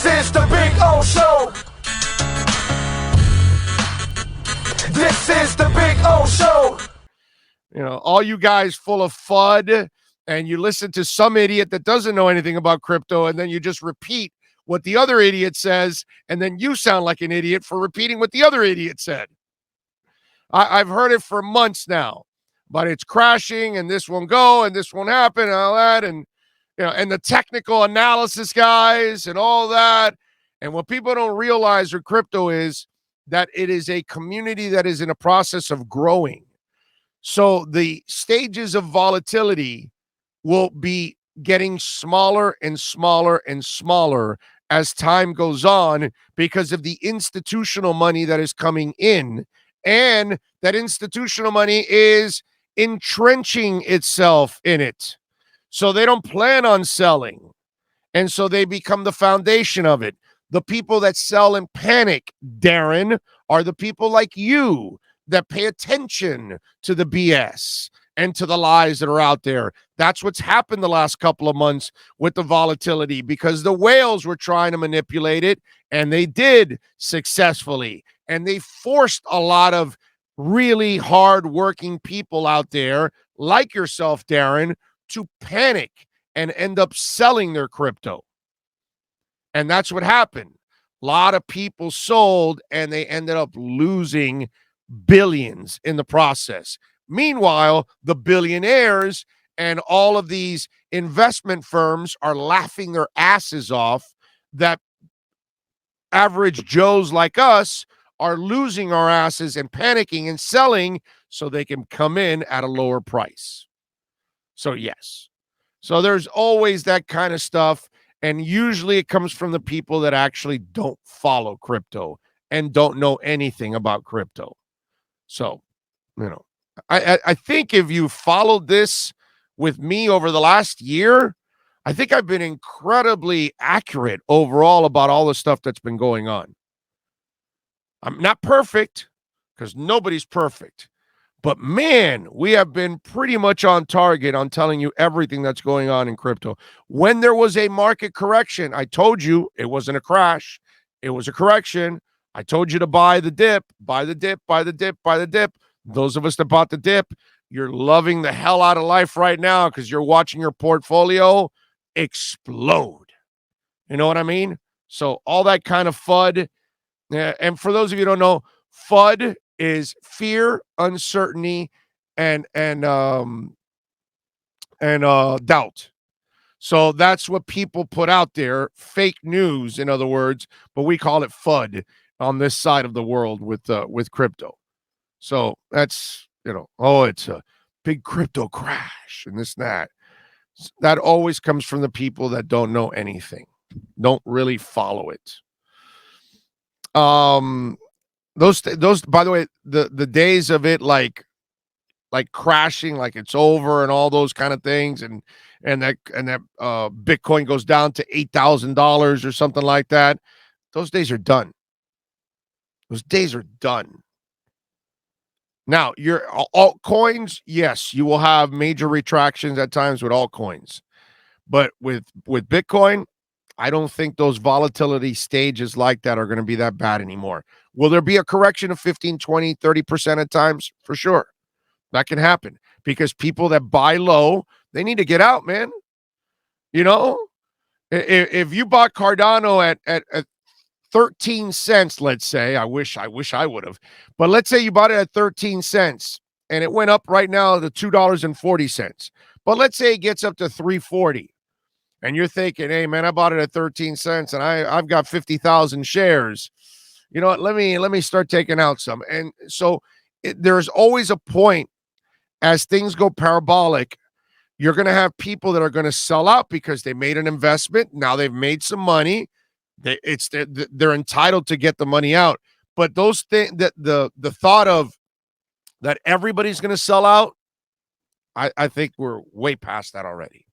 is the Big O Show. This is the Big O Show. You know, all you guys full of FUD, and you listen to some idiot that doesn't know anything about crypto, and then you just repeat what the other idiot says, and then you sound like an idiot for repeating what the other idiot said. I've heard it for months now, but it's crashing, and this won't go, and this won't happen, and all that, and you know, and the technical analysis guys and all that. And what people don't realize with crypto is that it is a community that is in a process of growing. So the stages of volatility will be getting smaller and smaller and smaller as time goes on because of the institutional money that is coming in, and that institutional money is entrenching itself in it. So they don't plan on selling. And so they become the foundation of it. The people that sell in panic, Darren, are the people like you that pay attention to the BS and to the lies that are out there. That's what's happened the last couple of months with the volatility, because the whales were trying to manipulate it, and they did successfully. And they forced a lot of really hard-working people out there, like yourself, Darren, to panic and end up selling their crypto. And that's what happened. A lot of people sold, and they ended up losing billions in the process. Meanwhile, the billionaires and all of these investment firms are laughing their asses off that average Joes like us are losing our asses and panicking and selling so they can come in at a lower price. So yes. So there's always that kind of stuff. And usually it comes from the people that actually don't follow crypto and don't know anything about crypto. So, you know, I think if you followed this with me over the last year, I think I've been incredibly accurate overall about all the stuff that's been going on. I'm not perfect, because nobody's perfect. But man, we have been pretty much on target on telling you everything that's going on in crypto. When there was a market correction, I told you it wasn't a crash. It was a correction. I told you to buy the dip, buy the dip, buy the dip, buy the dip. Those of us that bought the dip, you're loving the hell out of life right now because you're watching your portfolio explode. You know what I mean? So all that kind of FUD. And for those of you who don't know, FUD is fear, uncertainty, and doubt. So that's what people put out there, fake news, in other words, but we call it FUD on this side of the world with crypto. So that's, you know, oh, it's a big crypto crash and this and that. That always comes from the people that don't know anything, don't really follow it. Those by the way, the days of it like crashing, like it's over and all those kind of things, and that Bitcoin goes down to $8,000 or something like that. Those days are done. Those days are done. Now, your altcoins, yes, you will have major retractions at times with altcoins. But with Bitcoin, I don't think those volatility stages like that are going to be that bad anymore. Will there be a correction of 15, 20, 30% at times? For sure. That can happen because people that buy low, they need to get out, man. You know, if you bought Cardano at 13 cents, let's say, I wish I would have, but let's say you bought it at 13 cents and it went up right now to $2.40. But let's say it gets up to $3.40. And you're thinking, hey, man, I bought it at 13 cents and I've got 50,000 shares. You know what? Let me start taking out some. And so there's always a point as things go parabolic. You're going to have people that are going to sell out because they made an investment. Now they've made some money. They're entitled to get the money out. But those things, that the thought of that everybody's going to sell out, I think we're way past that already.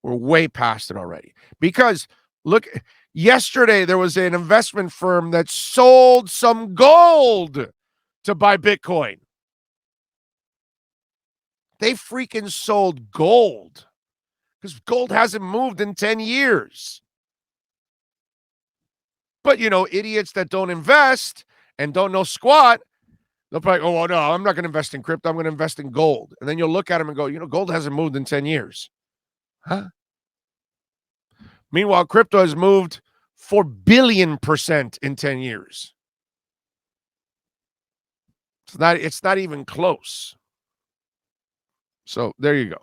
We're way past it already. Because look, yesterday there was an investment firm that sold some gold to buy Bitcoin. They freaking sold gold because gold hasn't moved in 10 years. But, idiots that don't invest and don't know squat, they'll probably, oh, well, no, I'm not going to invest in crypto. I'm going to invest in gold. And then you'll look at them and go, gold hasn't moved in 10 years. Huh? Meanwhile, crypto has moved 4 billion% in 10 years. It's not even close. So there you go.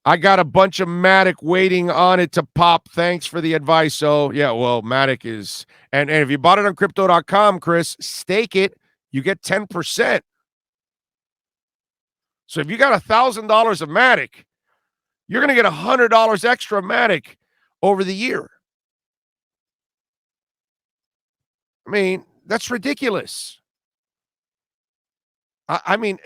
I got a bunch of Matic waiting on it to pop. Thanks for the advice. So, yeah, well, Matic is, and if you bought it on crypto.com, Chris, stake it, you get 10%. So if you got $1,000 of Matic, you're going to get $100 extra Matic over the year. I mean, that's ridiculous. I mean,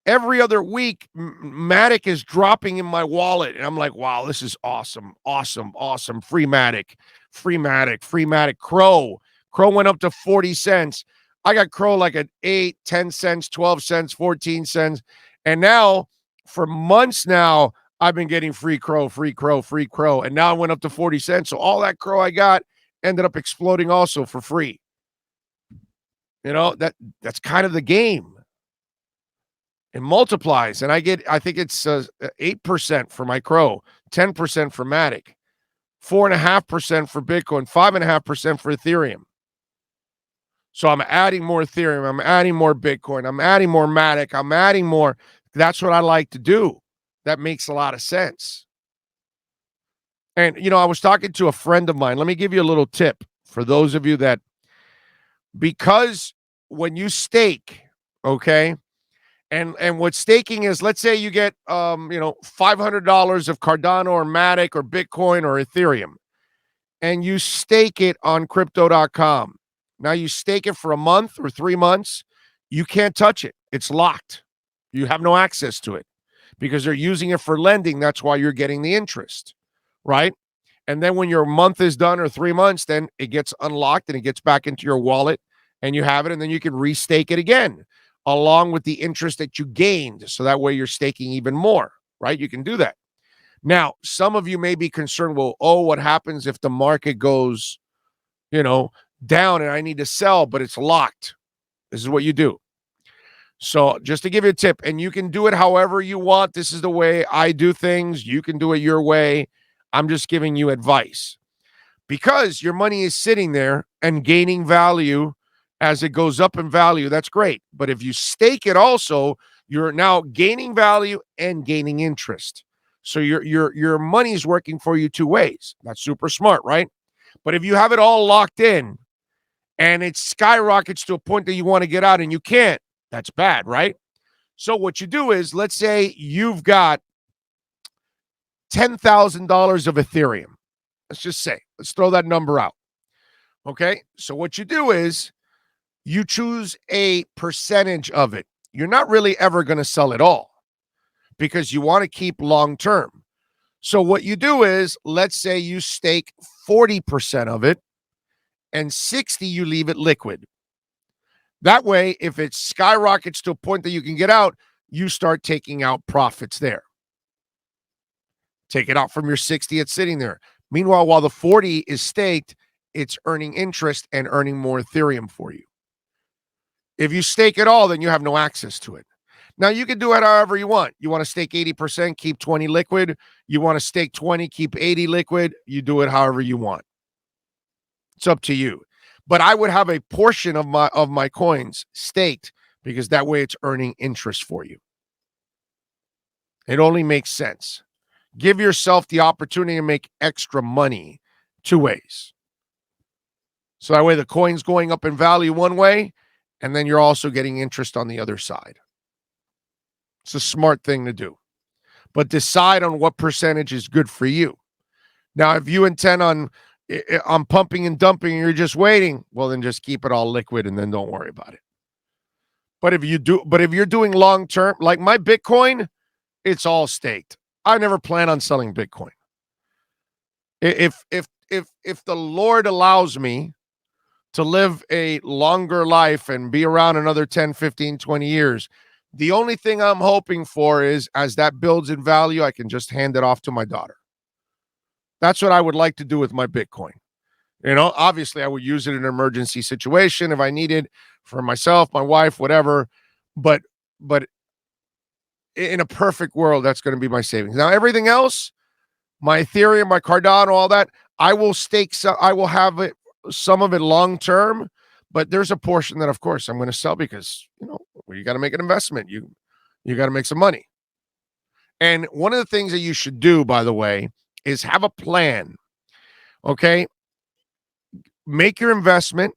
every other week, Matic is dropping in my wallet. And I'm like, wow, this is awesome, awesome, awesome. Free Matic, free Matic, free Matic. Crow went up to 40 cents. I got Crow like at 8, 10 cents, 12 cents, 14 cents. And now, for months now, I've been getting free Crow, free Crow, free Crow. And now it went up to 40 cents. So all that Crow I got ended up exploding also for free. That's kind of the game. It multiplies, and I think it's 8% for my Crow, 10% for Matic, 4.5% for Bitcoin, 5.5% for Ethereum. So I'm adding more Ethereum, I'm adding more Bitcoin, I'm adding more Matic, I'm adding more. That's what I like to do. That makes a lot of sense. And, I was talking to a friend of mine. Let me give you a little tip for those of you that, because when you stake, okay, and what staking is, let's say you get $500 of Cardano or Matic or Bitcoin or Ethereum, and you stake it on crypto.com. Now you stake it for a month or 3 months. You can't touch it. It's locked. You have no access to it because they're using it for lending. That's why you're getting the interest, right? And then when your month is done or 3 months, then it gets unlocked and it gets back into your wallet and you have it, and then you can restake it again, along with the interest that you gained. So that way you're staking even more, right? You can do that. Now, some of you may be concerned, well, what happens if the market goes, down and I need to sell, but it's locked? This is what you do. So just to give you a tip, and you can do it however you want. This is the way I do things. You can do it your way. I'm just giving you advice. Because your money is sitting there and gaining value as it goes up in value, that's great. But if you stake it also, you're now gaining value and gaining interest. So your money's working for you two ways. That's super smart, right? But if you have it all locked in and it skyrockets to a point that you want to get out and you can't, that's bad, right? So what you do is, let's say you've got $10,000 of Ethereum. Let's throw that number out. Okay. So what you do is you choose a percentage of it. You're not really ever going to sell it all because you want to keep long-term. So what you do is, let's say you stake 40% of it and 60 you leave it liquid. That way, if it skyrockets to a point that you can get out, you start taking out profits there. Take it out from your 60 it's sitting there. Meanwhile, while the 40 is staked, it's earning interest and earning more Ethereum for you. If you stake it all, then you have no access to it. Now, you can do it however you want. You want to stake 80%, keep 20 liquid. You want to stake 20, keep 80 liquid. You do it however you want. It's up to you. But I would have a portion of my coins staked because that way it's earning interest for you. It only makes sense. Give yourself the opportunity to make extra money two ways. So that way the coin's going up in value one way, and then you're also getting interest on the other side. It's a smart thing to do. But decide on what percentage is good for you. Now, if you intend on pumping and dumping and you're just waiting, well, then just keep it all liquid and then don't worry about it. But if you're doing long term, like my Bitcoin, it's all staked. I never plan on selling Bitcoin. If the Lord allows me to live a longer life and be around another 10, 15, 20 years, the only thing I'm hoping for is, as that builds in value, I can just hand it off to my daughter. That's what I would like to do with my Bitcoin. Obviously I would use it in an emergency situation if I needed for myself, my wife, whatever. But in a perfect world, that's going to be my savings. Now, everything else, my Ethereum, my Cardano, all that, I will stake. I will have it, some of it long term, but there's a portion that, of course, I'm going to sell because you got to make an investment. You got to make some money. And one of the things that you should do, by the way, is have a plan. Okay, make your investment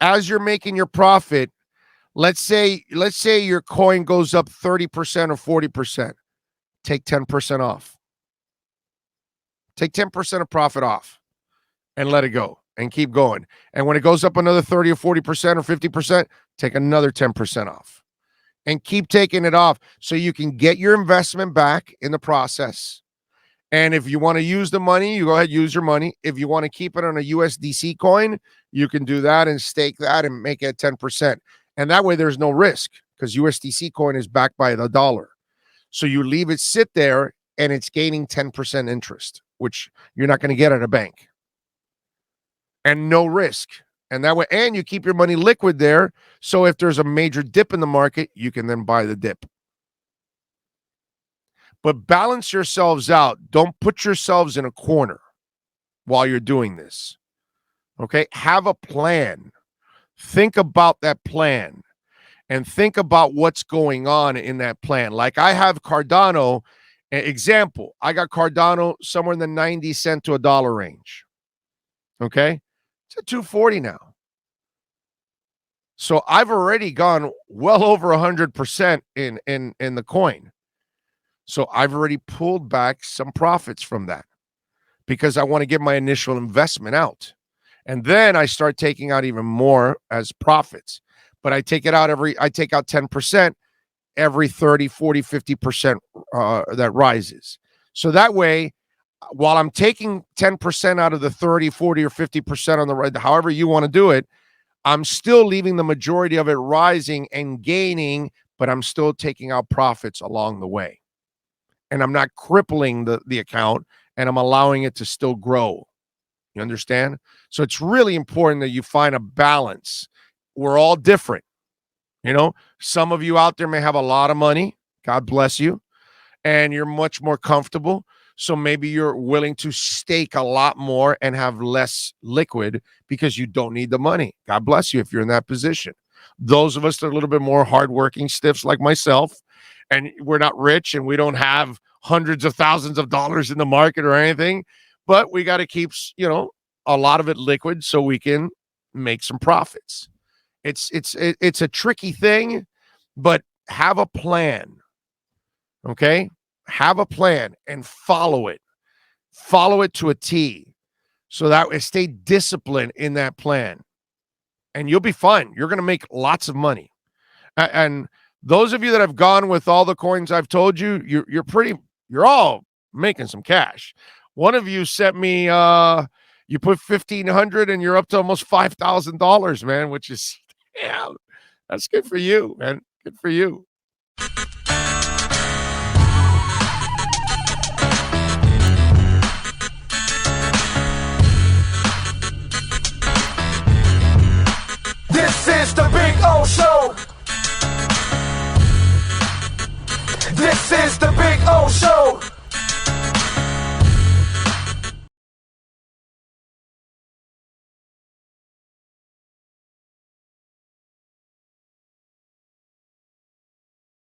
as you're making your profit. Let's say your coin goes up 30% or 40%. Take 10% off. Take 10% of profit off and let it go and keep going. And when it goes up another 30 or 40% or 50%, take another 10% off and keep taking it off so you can get your investment back in the process. And if you want to use the money, you go ahead, use your money. If you want to keep it on a USDC coin, you can do that and stake that and make it 10%. And that way there's no risk because USDC coin is backed by the dollar. So you leave it sit there and it's gaining 10% interest, which you're not going to get at a bank. And no risk. And that way, and you keep your money liquid there. So if there's a major dip in the market, you can then buy the dip. But balance yourselves out. Don't put yourselves in a corner while you're doing this. Okay? Have a plan. Think about that plan and think about what's going on in that plan. Like I have Cardano, example, I got Cardano somewhere in the 90 cent to $1 range. Okay? It's at 240 now. So I've already gone well over 100% in the coin. So I've already pulled back some profits from that because I want to get my initial investment out. And then I start taking out even more as profits. But I take out 10% every 30, 40, 50% that rises. So that way, while I'm taking 10% out of the 30, 40, or 50% on the right, however you want to do it, I'm still leaving the majority of it rising and gaining, but I'm still taking out profits along the way. And I'm not crippling the account, and I'm allowing it to still grow. You understand? So it's really important that you find a balance. We're all different. Some of you out there may have a lot of money. God bless you. And you're much more comfortable. So maybe you're willing to stake a lot more and have less liquid because you don't need the money. God bless you if you're in that position. Those of us that are a little bit more hardworking stiffs like myself, and we're not rich and we don't have hundreds of thousands of dollars in the market or anything, but we got to keep, a lot of it liquid so we can make some profits. It's a tricky thing, but have a plan. Okay? Have a plan and follow it. Follow it to a T so that way stay disciplined in that plan. And you'll be fine. You're going to make lots of money. And those of you that have gone with all the coins I've told you, you're all making some cash. One of you sent me you put $1,500 and you're up to almost $5,000, man, which is that's good for you, man. Good for you. This is the Big O Show. This is the Big O Show.